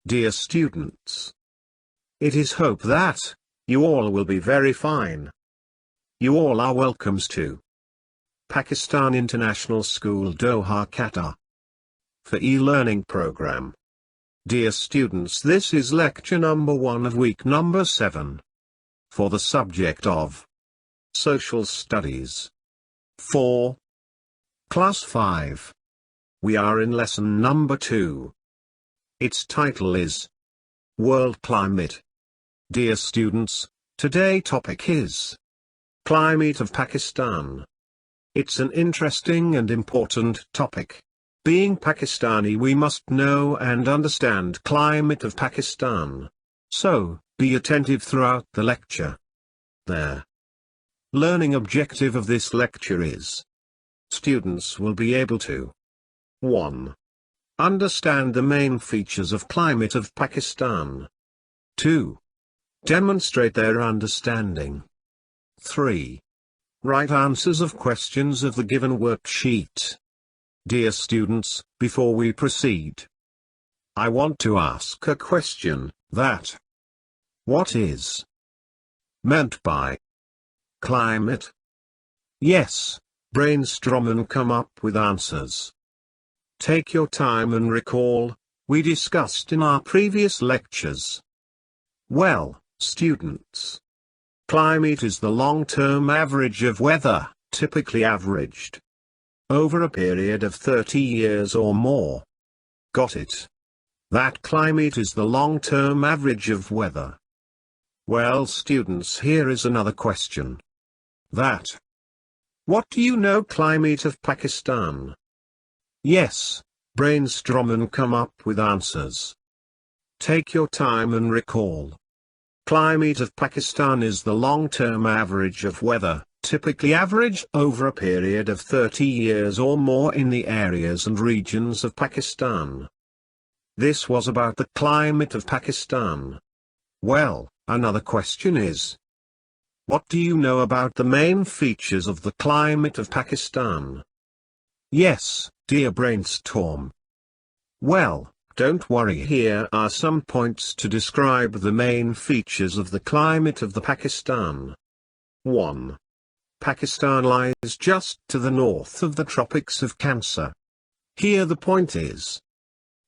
Dear students, it is hope that you all will be very fine. You all are welcomes to Pakistan International School Doha, Qatar for e-learning program. Dear students, this is lecture number 1 of week number 7 for the subject of Social Studies 4, Class 5. We are in lesson number 2. Its title is World Climate. Dear students, today's topic is Climate of Pakistan. It's an interesting and important topic. Being Pakistani, we must know and understand climate of Pakistan. So, be attentive throughout the lecture. The learning objective of this lecture is students will be able to 1. Understand the main features of climate of Pakistan. 2. Demonstrate their understanding. 3. Write answers of questions of the given worksheet. Dear students, before we proceed, I want to ask a question, that what is meant by climate? Yes, brainstorm and come up with answers. Take your time and recall, we discussed in our previous lectures. Well, students, climate is the long-term average of weather, typically averaged over a period of 30 years or more. Got it? That climate is the long-term average of weather. Well, students, here is another question. That what do you know climate of Pakistan? Yes, brainstorm and come up with answers. Take your time and recall. Climate of Pakistan is the long-term average of weather, typically averaged over a period of 30 years or more in the areas and regions of Pakistan. This was about the climate of Pakistan. Well, another question is, what do you know about the main features of the climate of Pakistan? Yes, dear brainstorm. Well, don't worry, here are some points to describe the main features of the climate of the Pakistan. 1. Pakistan lies just to the north of the Tropics of Cancer. Here the point is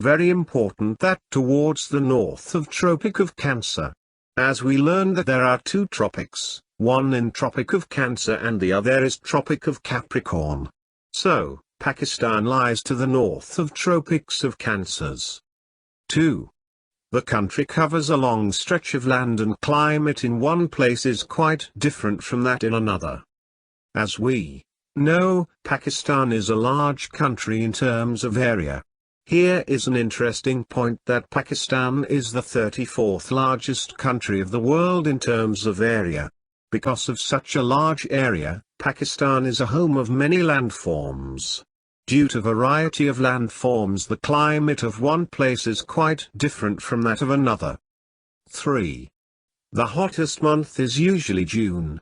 very important, that towards the north of Tropic of Cancer, as we learned that there are 2 tropics, one in Tropic of Cancer and the other is Tropic of Capricorn. So, Pakistan lies to the north of Tropics of Cancers. 2. The country covers a long stretch of land, and climate in one place is quite different from that in another. As we know, Pakistan is a large country in terms of area. Here is an interesting point, that Pakistan is the 34th largest country of the world in terms of area. Because of such a large area, Pakistan is a home of many landforms. Due to variety of landforms, the climate of one place is quite different from that of another. 3. The hottest month is usually June.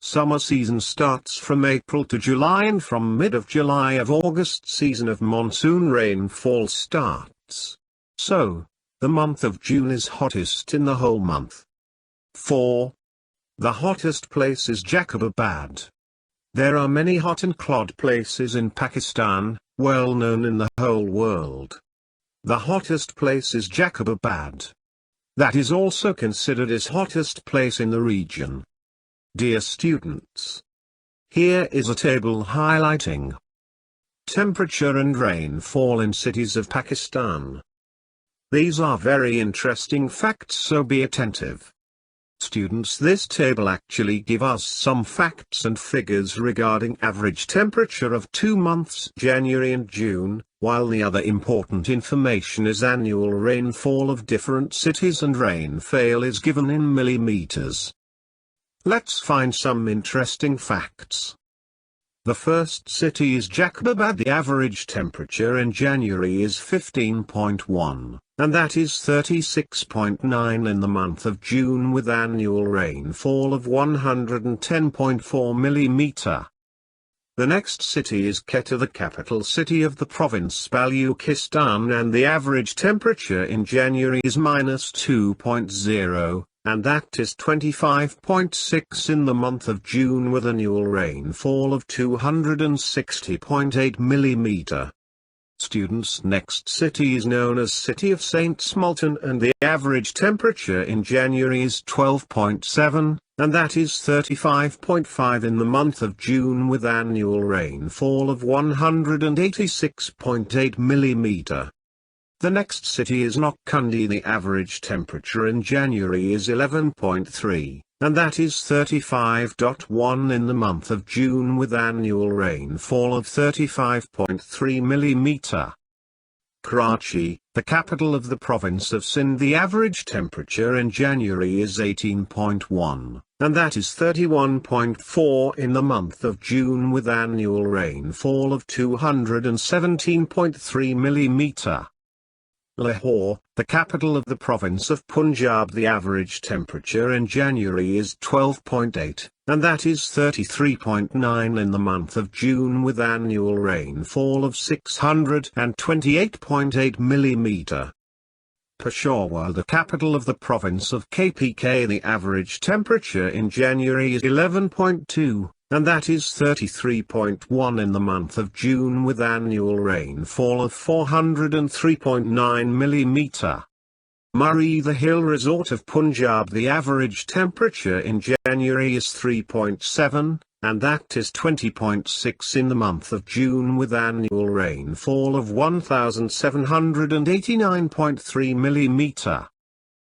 Summer season starts from April to July, and from mid of July of August season of monsoon rainfall starts. So, the month of June is hottest in the whole month. 4. The hottest place is Jacobabad. There are many hot and clod places in Pakistan, well known in the whole world. The hottest place is Jacobabad. That is also considered as hottest place in the region. Dear students, here is a table highlighting temperature and rainfall in cities of Pakistan. These are very interesting facts, so be attentive. Students, this table actually gives us some facts and figures regarding average temperature of 2 months, January and June, while the other important information is annual rainfall of different cities, and rainfall is given in millimeters. Let's find some interesting facts. The first city is Jacobabad. The average temperature in January is 15.1, and that is 36.9 in the month of June, with annual rainfall of 110.4 mm. The next city is Quetta, the capital city of the province Baluchistan, and the average temperature in January is -2.0, and that is 25.6 in the month of June, with annual rainfall of 260.8 mm. Students' next city is known as City of St. Smulton, and the average temperature in January is 12.7, and that is 35.5 in the month of June, with annual rainfall of 186.8 mm. The next city is Nokkundi. The average temperature in January is 11.3, and that is 35.1 in the month of June, with annual rainfall of 35.3 mm. Karachi, the capital of the province of Sindh. The average temperature in January is 18.1, and that is 31.4 in the month of June, with annual rainfall of 217.3 mm. Lahore, the capital of the province of Punjab. The average temperature in January is 12.8, and that is 33.9 in the month of June, with annual rainfall of 628.8 mm. Peshawar, the capital of the province of KPK. The average temperature in January is 11.2, and that is 33.1 in the month of June, with annual rainfall of 403.9 mm. Murree, the hill resort of Punjab. The average temperature in January is 3.7, and that is 20.6 in the month of June, with annual rainfall of 1,789.3 mm.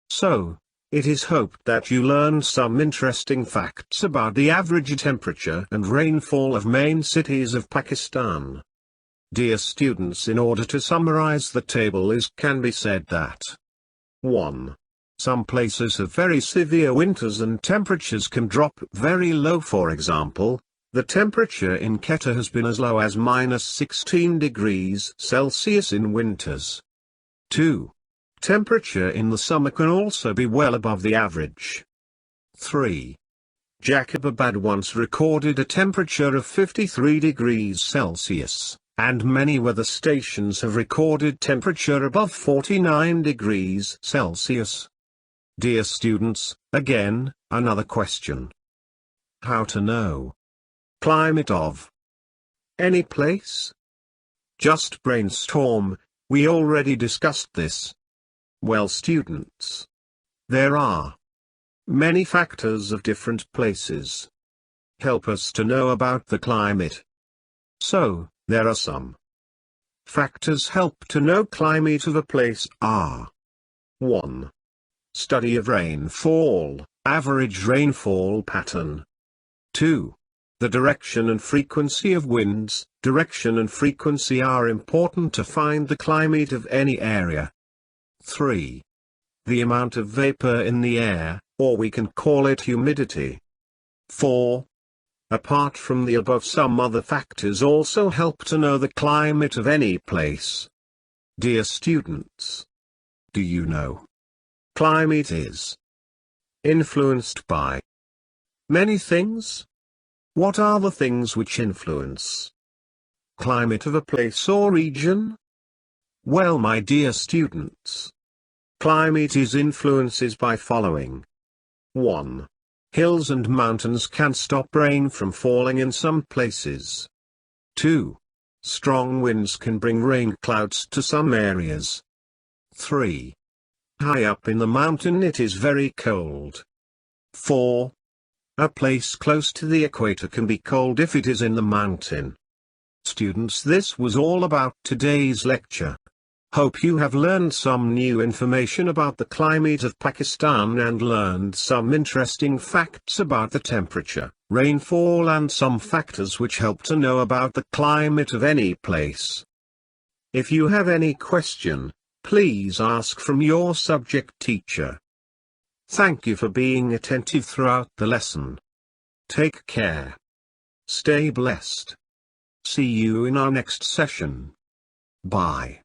So, it is hoped that you learned some interesting facts about the average temperature and rainfall of main cities of Pakistan. Dear students, in order to summarize the table can be said that 1. Some places have very severe winters and temperatures can drop very low. For example, the temperature in Quetta has been as low as -16 degrees Celsius in winters. 2. Temperature in the summer can also be well above the average. 3. Jacobabad once recorded a temperature of 53 degrees Celsius, and many weather stations have recorded temperature above 49 degrees Celsius. Dear students, again, another question. How to know climate of any place? Just brainstorm, we already discussed this. Well students, there are many factors of different places help us to know about the climate. So, there are some factors help to know climate of a place are 1. Study of rainfall, average rainfall pattern. 2. The direction and frequency of winds. Direction and frequency are important to find the climate of any area. 3. The amount of vapor in the air, or we can call it humidity. 4. Apart from the above, some other factors also help to know the climate of any place. Dear students, do you know climate is influenced by many things? What are the things which influence climate of a place or region? Well, my dear students, climate is influences by following. 1. Hills and mountains can stop rain from falling in some places. 2. Strong winds can bring rain clouds to some areas. 3. High up in the mountain it is very cold. 4. A place close to the equator can be cold if it is in the mountain. Students, this was all about today's lecture. Hope you have learned some new information about the climate of Pakistan and learned some interesting facts about the temperature, rainfall and some factors which help to know about the climate of any place. If you have any question, please ask from your subject teacher. Thank you for being attentive throughout the lesson. Take care. Stay blessed. See you in our next session. Bye.